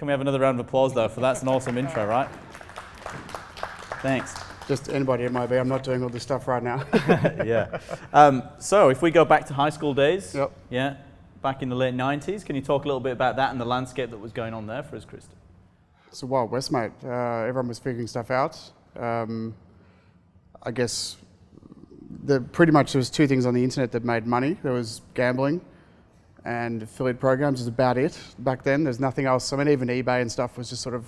Can we have another round of applause though, for that's an awesome intro, right? Thanks. Just anybody at MYOB, I'm not doing all this stuff right now. Yeah. So if we go back to high school days, Yep. yeah, back in the late 90s, can you talk a little bit about that and the landscape that was going on there for us, Kristen? It's a Wild West, mate. Everyone was figuring stuff out. I guess pretty much there was two things on the internet that made money. There was gambling and affiliate programs was about it back then. There's nothing else. I mean, even eBay and stuff was just sort of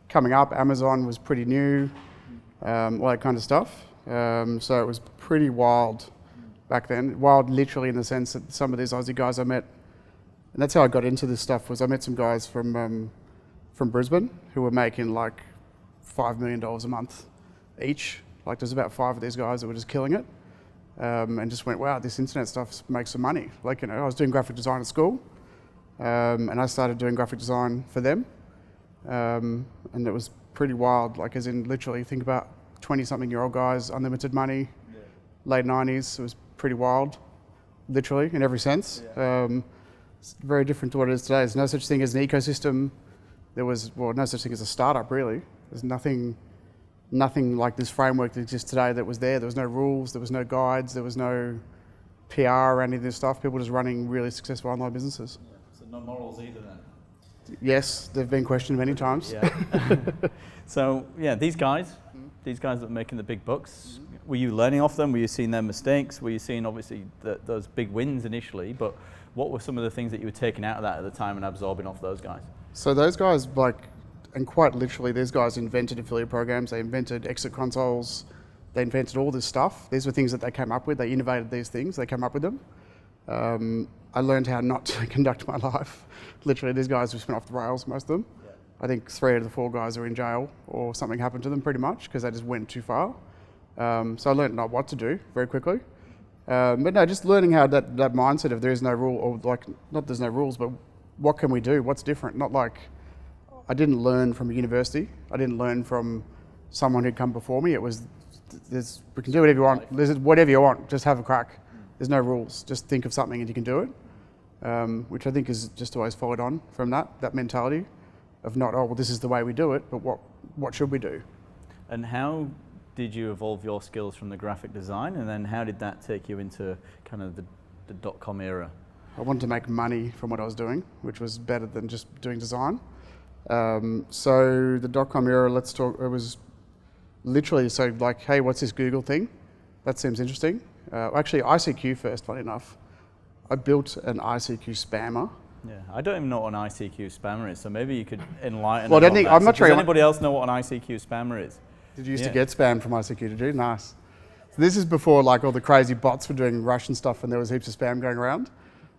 coming up. Amazon was pretty new, all that kind of stuff. So it was pretty wild back then. Wild literally in the sense that some of these Aussie guys I met, and that's how I got into this stuff, was I met some guys from Brisbane who were making like $5 million a month each. Like there's about 5 of these guys that were just killing it. And just went, wow, this internet stuff makes some money. Like, you know, I was doing graphic design at school, and I started doing graphic design for them. And it was pretty wild, like as in literally think about 20-something-year-old guys, unlimited money, late 90s, it was pretty wild, literally, in every sense. It's very different to what it is today. There's no such thing as an ecosystem. There was, well, no such thing as a startup, really. There's nothing like this framework that exists today that was there. There was no rules, there was no guides, there was no PR or any of this stuff. People just running really successful online businesses. Yeah. So no morals either then? Yes, they've been questioned many times. Yeah. So yeah, these guys that are making the big bucks, were you learning off them? Were you seeing their mistakes? Were you seeing obviously those big wins initially, but what were some of the things that you were taking out of that at the time and absorbing off those guys? So those guys, and quite literally, these guys invented affiliate programs, they invented exit consoles, they invented all this stuff. These were things that they came up with, they innovated these things, they came up with them. I learned how not to conduct my life. Literally, these guys just went off the rails, most of them. Yeah. I think 3 out of the 4 guys are in jail or something happened to them pretty much because they just went too far. So I learned not what to do very quickly. But no, just learning how that mindset of there is no rule, or like, not there's no rules, but what can we do? What's different? Not like, I didn't learn from a university. I didn't learn from someone who'd come before me. It was, we can do whatever you want. There's whatever you want, just have a crack. There's no rules. Just think of something and you can do it, which I think is just always followed on from that mentality of not, oh, well, this is the way we do it, but what should we do? And how did you evolve your skills from the graphic design, and then how did that take you into kind of the dot-com era? I wanted to make money from what I was doing, which was better than just doing design. So the dot-com era, let's talk, it was literally, so like, hey, what's this Google thing? That seems interesting. Actually, ICQ first, funny enough. I built an ICQ spammer. Yeah, I don't even know what an ICQ spammer is, so maybe you could enlighten well, us on that. I'm not sure. Does anybody else know what an ICQ spammer is? Did you used to get spam from ICQ, did you? Nice. So this is before like all the crazy bots were doing Russian stuff and there was heaps of spam going around.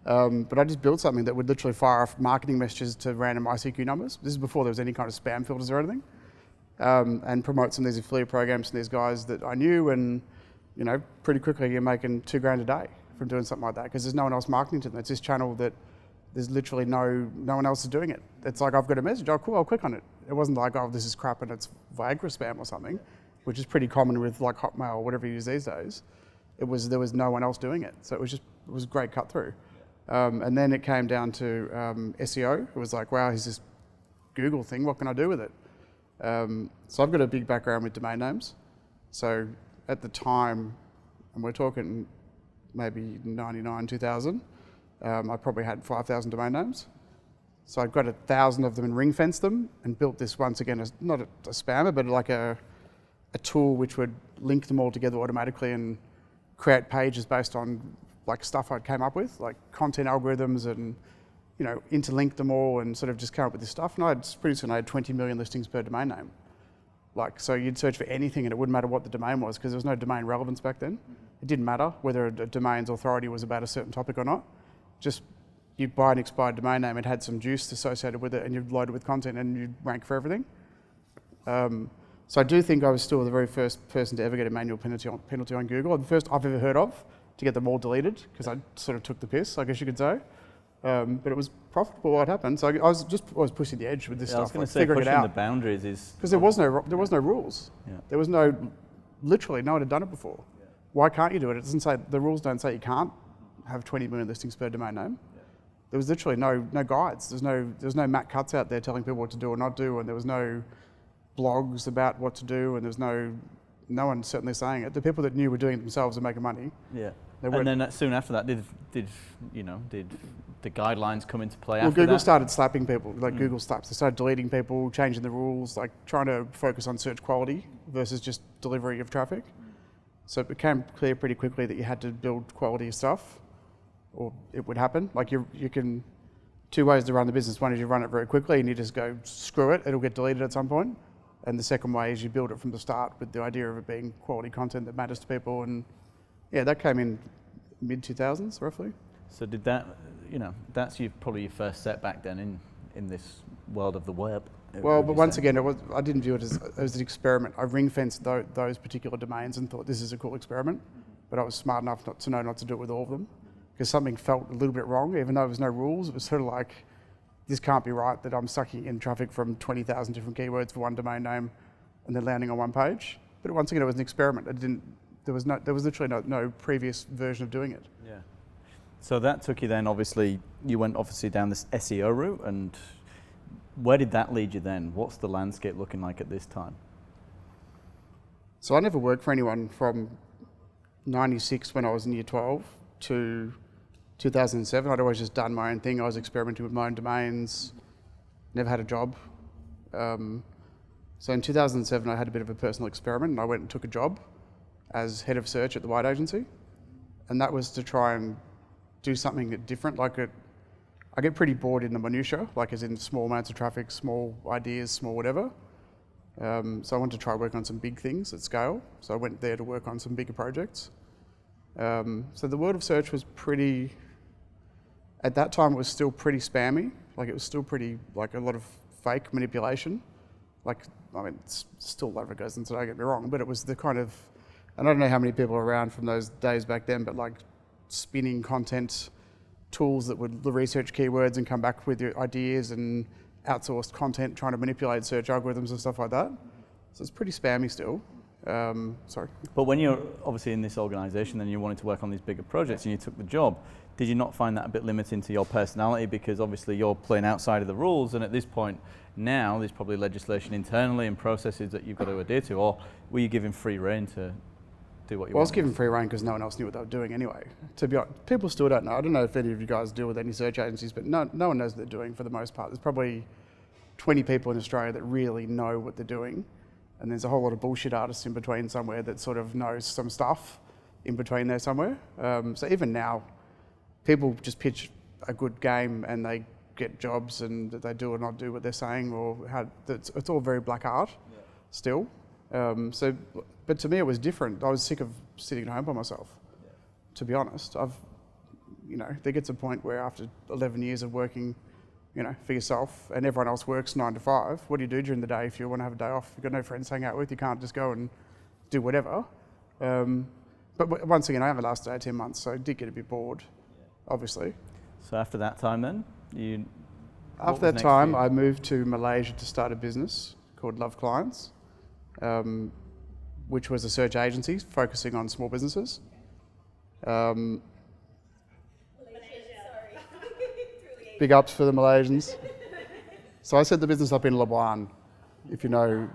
But I just built something that would literally fire off marketing messages to random ICQ numbers. This is before there was any kind of spam filters or anything. And promote some of these affiliate programs to these guys that I knew, and you know, pretty quickly you're making $2,000 a day from doing something like that because there's no one else marketing to them. It's this channel that there's literally no one else is doing it. It's like, I've got a message, oh cool, I'll click on it. It wasn't like, oh, this is crap and it's Viagra spam or something, which is pretty common with like Hotmail or whatever you use these days. There was no one else doing it. So it was a great cut through. And then it came down to SEO. It was like, wow, here's this Google thing, what can I do with it? So I've got a big background with domain names. So at the time, and we're talking maybe 99, 2000, I probably had 5,000 domain names. So I got 1,000 of them and ring fenced them and built this once again as not a spammer, but like a tool which would link them all together automatically and create pages based on like stuff I came up with, like content algorithms, and you know, interlink them all and sort of just come up with this stuff. And pretty soon I had 20 million listings per domain name. Like, so you'd search for anything and it wouldn't matter what the domain was because there was no domain relevance back then. It didn't matter whether a domain's authority was about a certain topic or not. Just you'd buy an expired domain name, it had some juice associated with it, and you'd load it with content and you'd rank for everything. So I do think I was still the very first person to ever get a manual penalty on Google. The first I've ever heard of to get them all deleted because I sort of took the piss, I guess you could say. But it was profitable what happened. So I was pushing the edge with this stuff. I was going to say pushing the boundaries is because there was no rules. Yeah. There was literally no one had done it before. Yeah. Why can't you do it? It doesn't say, the rules don't say you can't have 20 million listings per domain name. there was literally no guides. There's no Matt Cutts out there telling people what to do or not do, and there was no blogs about what to do, and there's no one certainly saying it. The people that knew were doing it themselves and making money. Yeah. And then soon after that, did the guidelines come into play? Well, Google started slapping people, like Google slaps. They started deleting people, changing the rules, like trying to focus on search quality versus just delivery of traffic. So it became clear pretty quickly that you had to build quality stuff, or it would happen. Like you can, two ways to run the business. One is you run it very quickly and you just go, screw it, it'll get deleted at some point. And the second way is you build it from the start with the idea of it being quality content that matters to people. And yeah, that came in mid-2000s, roughly. So did that, that's probably your first setback then in this world of the web? Well, but once again, I didn't view it as an experiment. I ring-fenced those particular domains and thought this is a cool experiment, but I was smart enough not to know not to do it with all of them, because something felt a little bit wrong, even though there was no rules. It was sort of like, this can't be right that I'm sucking in traffic from 20,000 different keywords for one domain name and then landing on one page. But once again, it was an experiment. There was literally no previous version of doing it. Yeah. So that took you then, you went down this SEO route, and where did that lead you then? What's the landscape looking like at this time? So I never worked for anyone from 96 when I was in year 12 to 2007. I'd always just done my own thing. I was experimenting with my own domains, never had a job. So in 2007, I had a bit of a personal experiment, and I went and took a job as head of search at the White Agency. And that was to try and do something different. I get pretty bored in the minutiae, like as in small amounts of traffic, small ideas, small whatever. So I wanted to try work on some big things at scale. So I went there to work on some bigger projects. So the world of search was at that time it was still pretty spammy. Like it was still pretty, like a lot of fake manipulation. It's still a lot of it goes into, don't get me wrong, but it was the kind of, and I don't know how many people are around from those days back then, but like spinning content tools that would research keywords and come back with your ideas, and outsourced content trying to manipulate search algorithms and stuff like that. So it's pretty spammy still. Sorry. But when you're obviously in this organisation, then you wanted to work on these bigger projects and you took the job, did you not find that a bit limiting to your personality? Because obviously you're playing outside of the rules, and at this point now there's probably legislation internally and processes that you've got to adhere to, or were you given free rein to do what you want? I was given free rein because no one else knew what they were doing anyway. To be honest, people still don't know. I don't know if any of you guys deal with any search agencies, but no one knows what they're doing for the most part. There's probably 20 people in Australia that really know what they're doing, and there's a whole lot of bullshit artists in between somewhere that sort of knows some stuff in between there somewhere. So even now, people just pitch a good game and they get jobs, and they do or not do what they're saying, or it's all very black art still. But to me it was different. I was sick of sitting at home by myself, to be honest. There gets a point where after 11 years of working, for yourself, and everyone else works 9 to 5, what do you do during the day if you want to have a day off? You've got no friends to hang out with, you can't just go and do whatever. But once again, I only lasted 18 months, so I did get a bit bored, obviously. So after that time then, After that time, I moved to Malaysia to start a business called Love Clients, which was a search agency focusing on small businesses. Big ups for the Malaysians. So I set the business up in Labuan, if you know.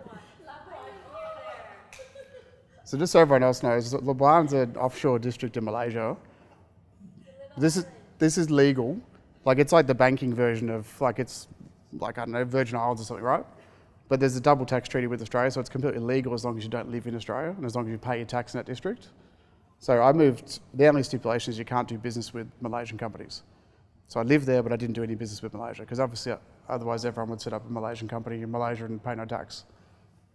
So just so everyone else knows, Labuan's an offshore district in Malaysia. This is legal. It's like the banking version of, it's like, I don't know, Virgin Islands or something, right? But there's a double tax treaty with Australia, so it's completely legal as long as you don't live in Australia and as long as you pay your tax in that district. So I moved, the only stipulation is you can't do business with Malaysian companies. So I lived there, but I didn't do any business with Malaysia, because obviously otherwise everyone would set up a Malaysian company in Malaysia and pay no tax.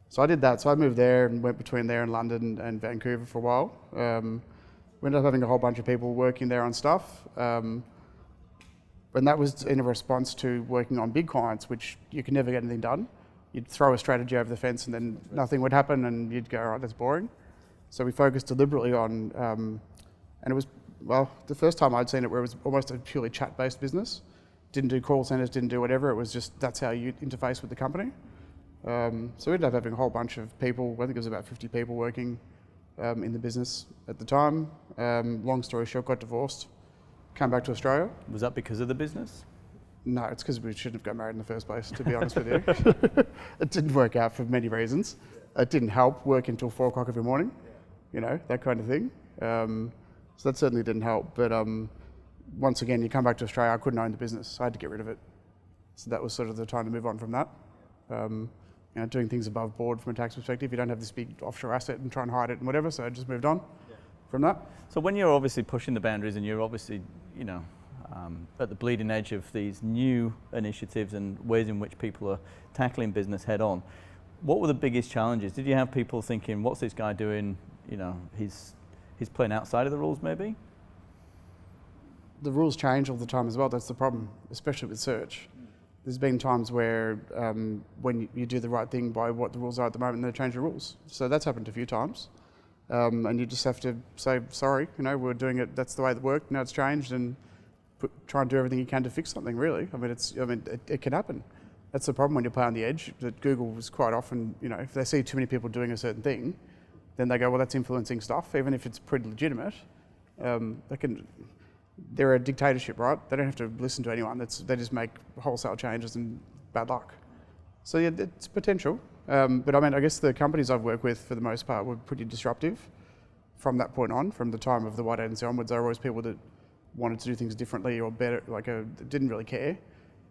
So I did that. So I moved there and went between there and London and Vancouver for a while. We ended up having a whole bunch of people working there on stuff. And that was in a response to working on big clients, which you could never get anything done. You'd throw a strategy over the fence and then nothing would happen, and you'd go, all right, that's boring. So we focused deliberately on, and it was, the first time I'd seen it where it was almost a purely chat-based business. Didn't do call centers, didn't do whatever. It was just, that's how you interface with the company. So we ended up having a whole bunch of people. I think it was about 50 people working in the business at the time. Long story short, got divorced. Came back to Australia. Was that because of the business? No, it's because we shouldn't have got married in the first place, to be honest with you. It didn't work out for many reasons. It didn't help working until 4 o'clock every morning, that kind of thing. So that certainly didn't help. But once again, you come back to Australia, I couldn't own the business, so I had to get rid of it. So that was sort of the time to move on from that. Doing things above board from a tax perspective, you don't have this big offshore asset and try and hide it and whatever, so I just moved on from that. So when you're obviously pushing the boundaries and you're obviously, at the bleeding edge of these new initiatives and ways in which people are tackling business head on, what were the biggest challenges? Did you have people thinking, what's this guy doing? He's playing outside of the rules maybe? The rules change all the time as well, that's the problem, especially with search. There's been times where when you do the right thing by what the rules are at the moment, they change the rules. So that's happened a few times. And you just have to say, sorry, we're doing it, that's the way it worked, now it's changed, and try and do everything you can to fix something, really. It can happen. That's the problem when you play on the edge. That Google was quite often, if they see too many people doing a certain thing, then they go, well, that's influencing stuff, even if it's pretty legitimate. They're a dictatorship, right? They don't have to listen to anyone. They just make wholesale changes and bad luck. So yeah, it's potential. But I guess the companies I've worked with for the most part were pretty disruptive from that point on. From the time of the white agency onwards, they were always people that wanted to do things differently or better, didn't really care.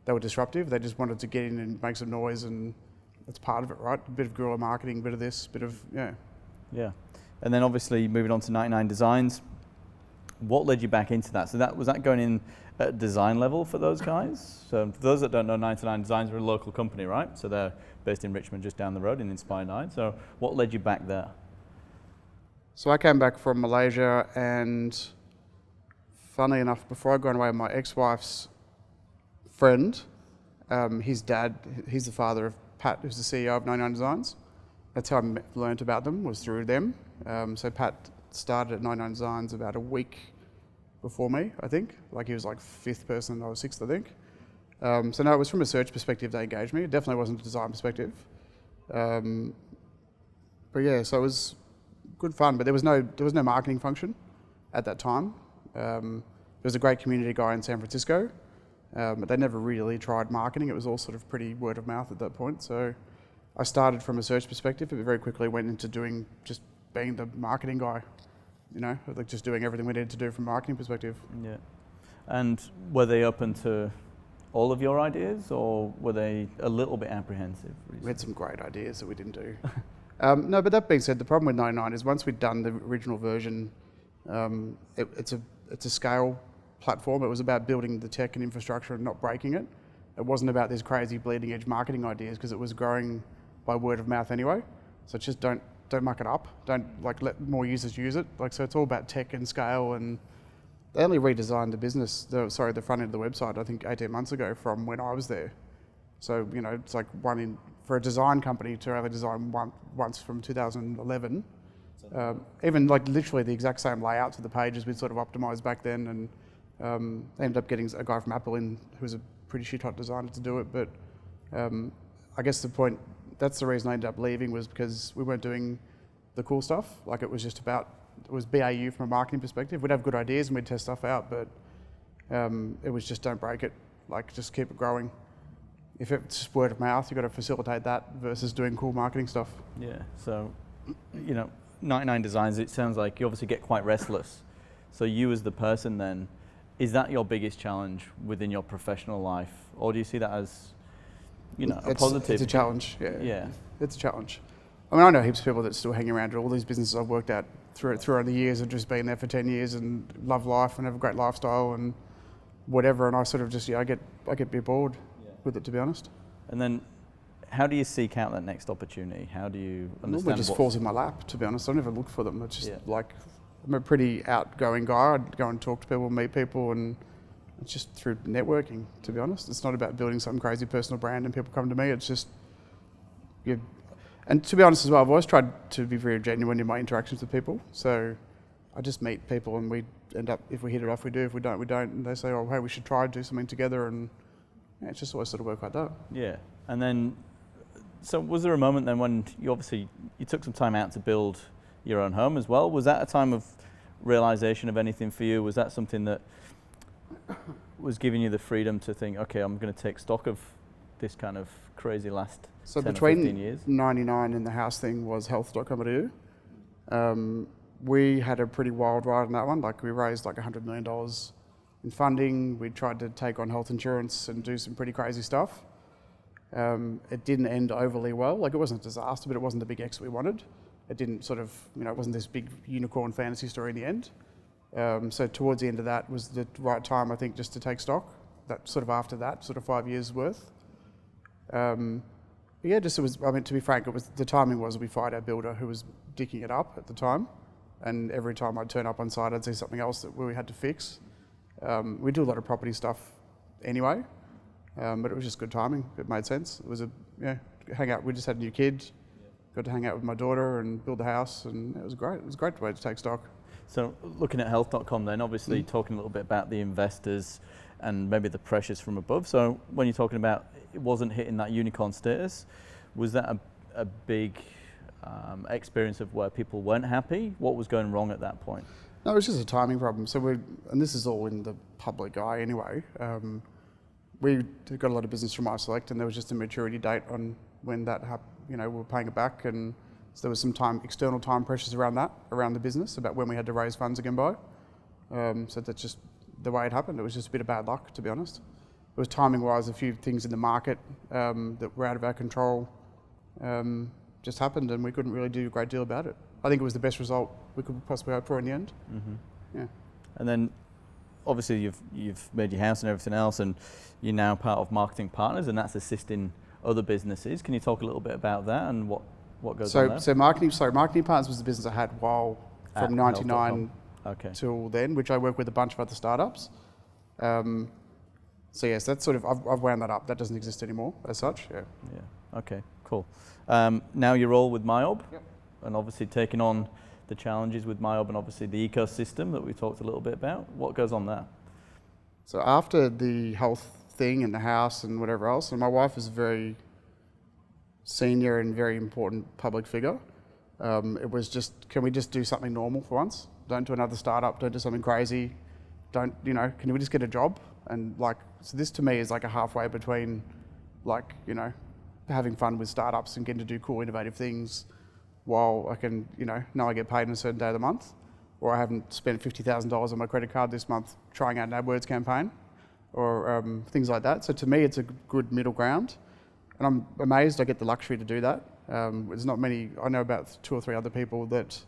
They were disruptive. They just wanted to get in and make some noise, and that's part of it, right? A bit of guerrilla marketing, a bit of this, a bit of, yeah. Yeah. And then obviously moving on to 99 Designs, what led you back into that? So was that going in at design level for those guys? So for those that don't know, 99 Designs are a local company, right? So they're based in Richmond, just down the road in Inspire 9. So what led you back there? So I came back from Malaysia, and funnily enough, before I'd gone away, my ex-wife's friend, his dad, he's the father of Pat, who's the CEO of 99 Designs. That's how I learned about them, was through them. So Pat started at 99 Designs about a week before me, I think. He was 5th person, I was 6th, I think. So no, it was from a search perspective they engaged me. It definitely wasn't a design perspective. But yeah, so it was good fun, but there was no marketing function at that time. There was a great community guy in San Francisco, but they never really tried marketing. It was all sort of pretty word of mouth at that point. So I started from a search perspective, but very quickly went into just being the marketing guy, just doing everything we needed to do from a marketing perspective. Yeah. And were they open to all of your ideas, or were they a little bit apprehensive? We had some great ideas that we didn't do. No, but that being said, the problem with 99 is once we'd done the original version, it's a scale platform. It was about building the tech and infrastructure and not breaking it. It wasn't about these crazy bleeding edge marketing ideas, because it was growing by word of mouth anyway. So just don't muck it up. Don't let more users use it. So it's all about tech and scale, and they only redesigned the front end of the website, I think 18 months ago from when I was there. So, it's for a design company to only design once from 2011. Even literally the exact same layouts of the pages we'd sort of optimized back then, and they ended up getting a guy from Apple in who was a pretty shit hot designer to do it. But I guess that's the reason I ended up leaving, was because we weren't doing the cool stuff. It was BAU from a marketing perspective. We'd have good ideas and we'd test stuff out, but it was just don't break it. Just keep it growing. If it's just word of mouth, you've got to facilitate that versus doing cool marketing stuff. Yeah, so, 99 Designs, it sounds like you obviously get quite restless. So you as the person then, is that your biggest challenge within your professional life? Or do you see that as, a positive? It's a challenge, yeah. Yeah. It's a challenge. I know heaps of people that still hang around at all these businesses I've worked at throughout the years, have just been there for 10 years and love life and have a great lifestyle and whatever, and I sort of just, I get a bit bored with it, to be honest. And then how do you seek out that next opportunity? How do you understand? It just falls in my lap, to be honest. I never look for them. It's just I'm a pretty outgoing guy. I'd go and talk to people, meet people, and it's just through networking, to be honest. It's not about building some crazy personal brand and people come to me. It's just, and to be honest as well, I've always tried to be very genuine in my interactions with people. So I just meet people and we end up, if we hit it off, we do. If we don't, we don't. And they say, oh, hey, we should try to do something together. And it's just always sort of work like that. Yeah. And then, so was there a moment then when you took some time out to build your own home as well? Was that a time of realization of anything for you? Was that something that was giving you the freedom to think, okay, I'm going to take stock of this kind of crazy last 10 or 15 years? So between 99 and the house thing was health.com.au. We had a pretty wild ride on that one. Like, we raised like $100 million in funding. We tried to take on health insurance and do some pretty crazy stuff. It didn't end overly well. Like, it wasn't a disaster, but it wasn't the big exit we wanted. It didn't sort of, it wasn't this big unicorn fantasy story in the end. So towards the end of that was the right time, I think, just to take stock. That sort of after that, sort of 5 years worth. To be frank, the timing was we fired our builder who was dicking it up at the time. And every time I'd turn up on site, I'd see something else that we had to fix. We do a lot of property stuff anyway, but it was just good timing. It made sense. It was hang out. We just had a new kid. Got to hang out with my daughter and build the house, and it was great. It was a great way to take stock. So looking at health.com then, obviously talking a little bit about the investors and maybe the pressures from above. So when you're talking about it wasn't hitting that unicorn status, was that a big experience of where people weren't happy? What was going wrong at that point? No, it was just a timing problem. So and this is all in the public eye anyway. We got a lot of business from iSelect, and there was just a maturity date on when that happened. We were paying it back, and so there was some external time pressures around the business about when we had to raise funds again by. So that's just the way it happened. It was just a bit of bad luck, to be honest. It was timing-wise, a few things in the market that were out of our control just happened, and we couldn't really do a great deal about it. I think it was the best result we could possibly hope for in the end. Mm-hmm. Yeah. And then, obviously, you've made your house and everything else, and you're now part of Marketing Partners, and that's assisting other businesses. Can you talk a little bit about that and what goes on there? So Marketing Partners was the business I had from 99 till then, which I work with a bunch of other startups. So yes, that's sort of, I've wound that up. That doesn't exist anymore as such. Yeah. Okay, cool. Now you're all with MYOB. Yep. And obviously taking on the challenges with MYOB and obviously the ecosystem that we talked a little bit about. What goes on there? So after the health thing and the house and whatever else, and my wife is a very senior and very important public figure. It was just, can we just do something normal for once? Don't do another startup, don't do something crazy. Can we just get a job? And so this to me is like a halfway between having fun with startups and getting to do cool, innovative things while I can, know I get paid on a certain day of the month, or I haven't spent $50,000 on my credit card this month trying out an Adwords campaign, or things like that. So to me, it's a good middle ground, and I'm amazed I get the luxury to do that. There's not many. I know about 2 or 3 other people that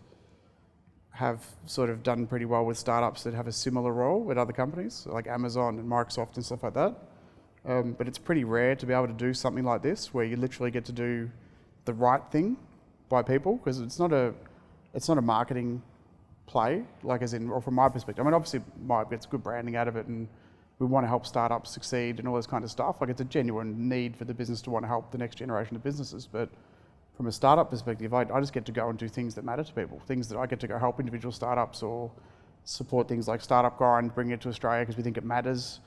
have sort of done pretty well with startups that have a similar role with other companies, like Amazon and Microsoft and stuff like that. But it's pretty rare to be able to do something like this, where you literally get to do the right thing by people, because it's not a marketing play, or from my perspective. I mean, obviously, MYOB gets good branding out of it, and we want to help startups succeed and all this kind of stuff. It's a genuine need for the business to want to help the next generation of businesses. But from a startup perspective, I just get to go and do things that matter to people, things that I get to go help individual startups or support things like Startup Grind, bring it to Australia because we think it matters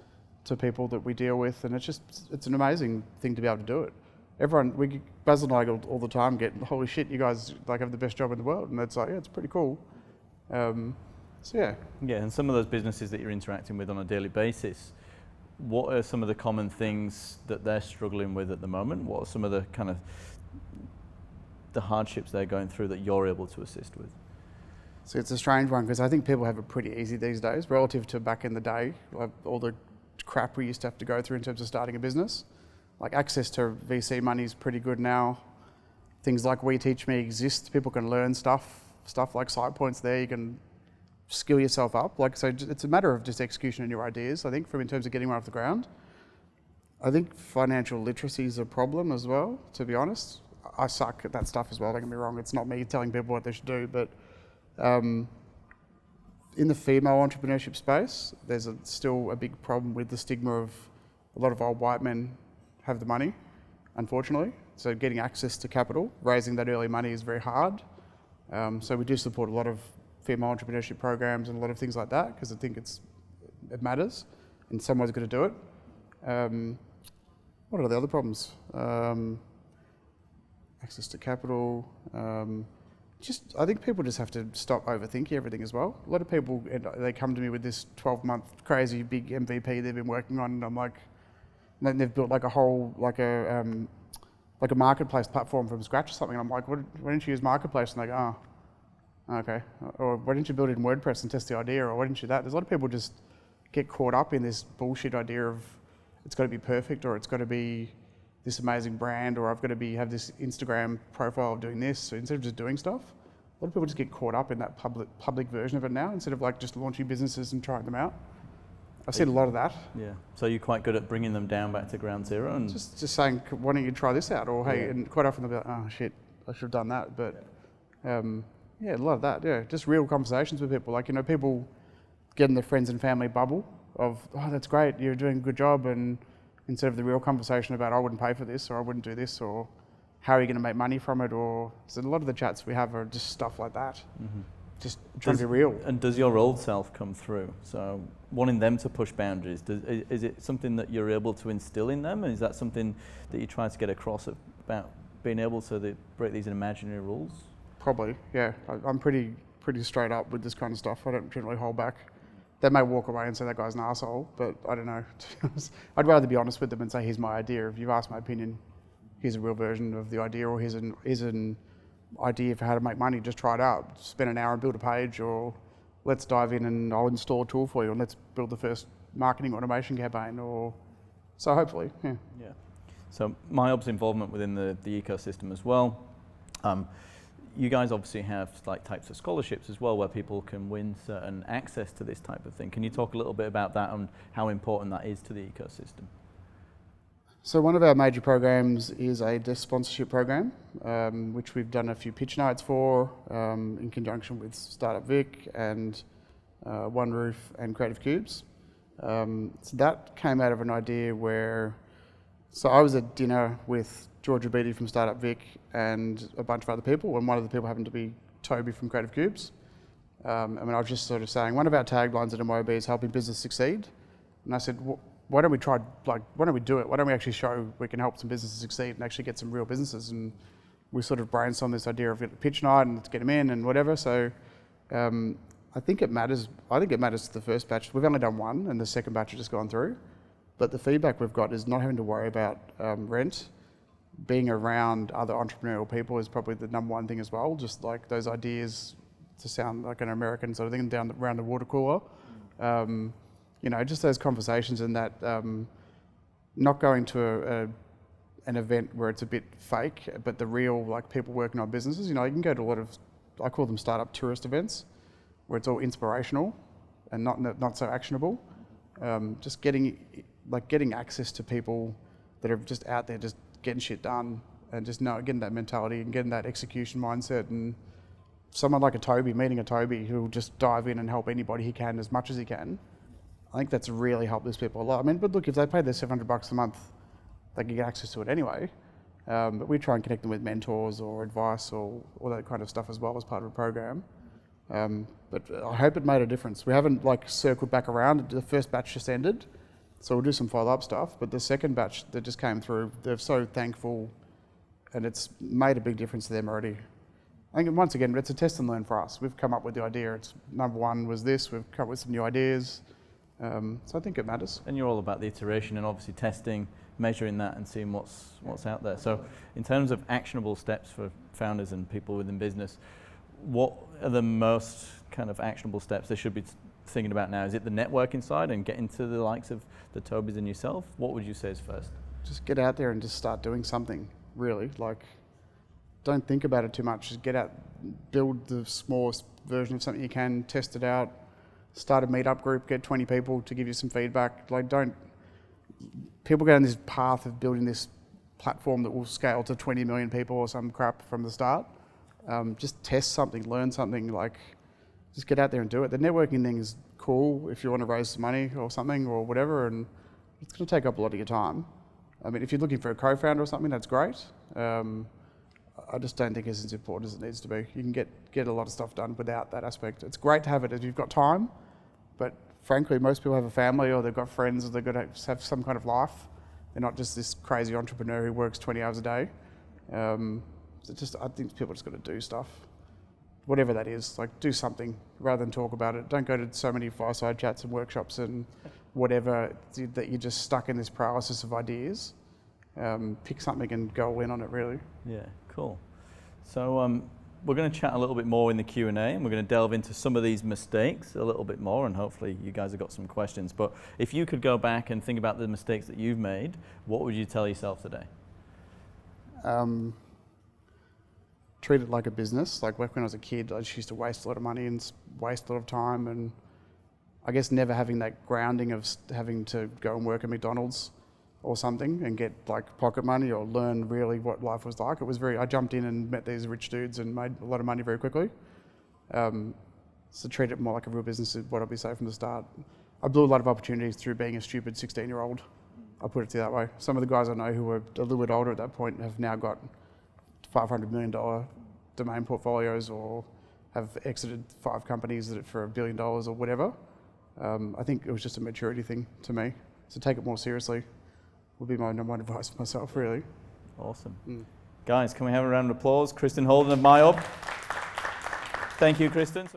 to people that we deal with. And it's an amazing thing to be able to do it. Buzz and I all the time get, holy shit, you guys have the best job in the world. And it's it's pretty cool. Yeah, and some of those businesses that you're interacting with on a daily basis, what are some of the common things that they're struggling with at the moment? What are some of the kind of the hardships they're going through that you're able to assist with? So it's a strange one, because I think people have it pretty easy these days relative to back in the day, all the crap we used to have to go through in terms of starting a business. Access to VC money is pretty good now. Things like We Teach Me exist. People can learn stuff like Sitepoint's there. You can skill yourself up. So it's a matter of just execution in your ideas, I think, in terms of getting one off the ground. I think financial literacy is a problem as well, to be honest. I suck at that stuff as well, don't get me wrong. It's not me telling people what they should do, but in the female entrepreneurship space, there's still a big problem with the stigma of a lot of old white men have the money, unfortunately. So getting access to capital, raising that early money is very hard. So we do support a lot of female entrepreneurship programs and a lot of things like that, because I think it matters and someone's going to do it. What are the other problems? Access to capital. I think people just have to stop overthinking everything as well. A lot of people, they come to me with this 12-month crazy big MVP they've been working on, and I'm like, and then they've built like a whole, like a marketplace platform from scratch or something. And I'm like, why didn't you use marketplace? And they go, oh, okay. Or why didn't you build it in WordPress and test the idea? Or why didn't you that? There's a lot of people just get caught up in this bullshit idea of it's got to be perfect, or it's got to be this amazing brand, or I've got to have this Instagram profile of doing this. So instead of just doing stuff, a lot of people just get caught up in that public version of it now, instead of like just launching businesses and trying them out. I've seen a lot of that. Yeah. So you're quite good at bringing them down back to ground zero, and just saying, why don't you try this out? Or hey, and quite often they'll be like, oh shit, I should have done that. But a lot of that. Yeah, just real conversations with people. Like, people get in their friends and family bubble of, oh, that's great, you're doing a good job, and instead of the real conversation about, I wouldn't pay for this, or I wouldn't do this, or how are you going to make money from it, or so a lot of the chats we have are just stuff like that. Mm-hmm. Just trying to be real. And does your old self come through? So wanting them to push boundaries, is it something that you're able to instill in them? And is that something that you try to get across about being able to break these imaginary rules? Probably, yeah. I'm pretty straight up with this kind of stuff. I don't generally hold back. They may walk away and say that guy's an arsehole, but I don't know. I'd rather be honest with them and say, here's my idea. If you've asked my opinion, here's a real version of the idea, or here's an idea for how to make money. Just try it out. Spend an hour and build a page, or let's dive in and I'll install a tool for you, and let's build the first marketing automation campaign. Or so hopefully, yeah. Yeah. So MYOB's involvement within the ecosystem as well. You guys obviously have like types of scholarships as well, where people can win certain access to this type of thing. Can you talk a little bit about that and how important that is to the ecosystem? So one of our major programs is a desk sponsorship program, which we've done a few pitch nights for in conjunction with Startup Vic and One Roof and Creative Cubes. So that came out of an idea where, so I was at dinner with Georgia Beatty from Startup Vic and a bunch of other people, and one of the people happened to be Toby from Creative Cubes. I was just sort of saying, one of our taglines at MYOB is helping business succeed. And I said, why don't we do it? Why don't we actually show we can help some businesses succeed and actually get some real businesses? And we sort of brainstormed this idea of a pitch night and let's get them in and whatever. So I think it matters. I think it matters to the first batch. We've only done one, and the second batch has just gone through. But the feedback we've got is not having to worry about rent. Being around other entrepreneurial people is probably the number one thing as well. Just like those ideas, to sound like an American sort of thing, around the water cooler. Just those conversations, and that not going to an event where it's a bit fake, but the real, like, people working on businesses. You can go to a lot of, I call them startup tourist events, where it's all inspirational and not so actionable. Just getting access to people that are just out there just getting shit done, and just getting that mentality and getting that execution mindset. And someone like meeting a Toby who will just dive in and help anybody he can as much as he can. I think that's really helped these people a lot. But look, if they pay their $700 a month, they can get access to it anyway. But we try and connect them with mentors or advice or all that kind of stuff as well as part of the program. But I hope it made a difference. We haven't circled back around. The first batch just ended, so we'll do some follow-up stuff. But the second batch that just came through, they're so thankful, and it's made a big difference to them already. I think once again, it's a test and learn for us. We've come up with the idea. It's number one was this. We've come up with some new ideas. So I think it matters. And you're all about the iteration and obviously testing, measuring that and seeing what's out there. So in terms of actionable steps for founders and people within business, what are the most kind of actionable steps they should be thinking about now? Is it the networking side and getting to the likes of the Tobys and yourself? What would you say is first? Just get out there and just start doing something, really. Don't think about it too much. Just get out, build the smallest version of something you can, test it out. Start a meetup group, get 20 people to give you some feedback. People go on this path of building this platform that will scale to 20 million people or some crap from the start. Just test something, learn something, just get out there and do it. The networking thing is cool if you want to raise some money or something or whatever, and it's going to take up a lot of your time. If you're looking for a co-founder or something, that's great. I just don't think it's as important as it needs to be. You can get a lot of stuff done without that aspect. It's great to have it if you've got time, but frankly, most people have a family or they've got friends or they've got to have some kind of life. They're not just this crazy entrepreneur who works 20 hours a day. I think people just got to do stuff. whatever that is, like do something rather than talk about it. Don't go to so many fireside chats and workshops and whatever that you're just stuck in this paralysis of ideas. Pick something and go in on it, really. Yeah, cool. So we're going to chat a little bit more in the Q&A, and we're going to delve into some of these mistakes a little bit more, and hopefully you guys have got some questions. But if you could go back and think about the mistakes that you've made, what would you tell yourself today? Treat it like a business. Like when I was a kid, I just used to waste a lot of money and waste a lot of time, and I guess never having that grounding of having to go and work at McDonald's or something and get like pocket money or learn really what life was like. I jumped in and met these rich dudes and made a lot of money very quickly. So treat it more like a real business is what I'd be saying from the start. I blew a lot of opportunities through being a stupid 16-year-old. I'll put it to you that way. Some of the guys I know who were a little bit older at that point have now got $500 million domain portfolios or have exited 5 companies for $1 billion or whatever. I think it was just a maturity thing to me. So take it more seriously would be my number one advice for myself, really. Awesome. Guys, can we have a round of applause? Kristen Holden of MYOB. Thank you, Kristen.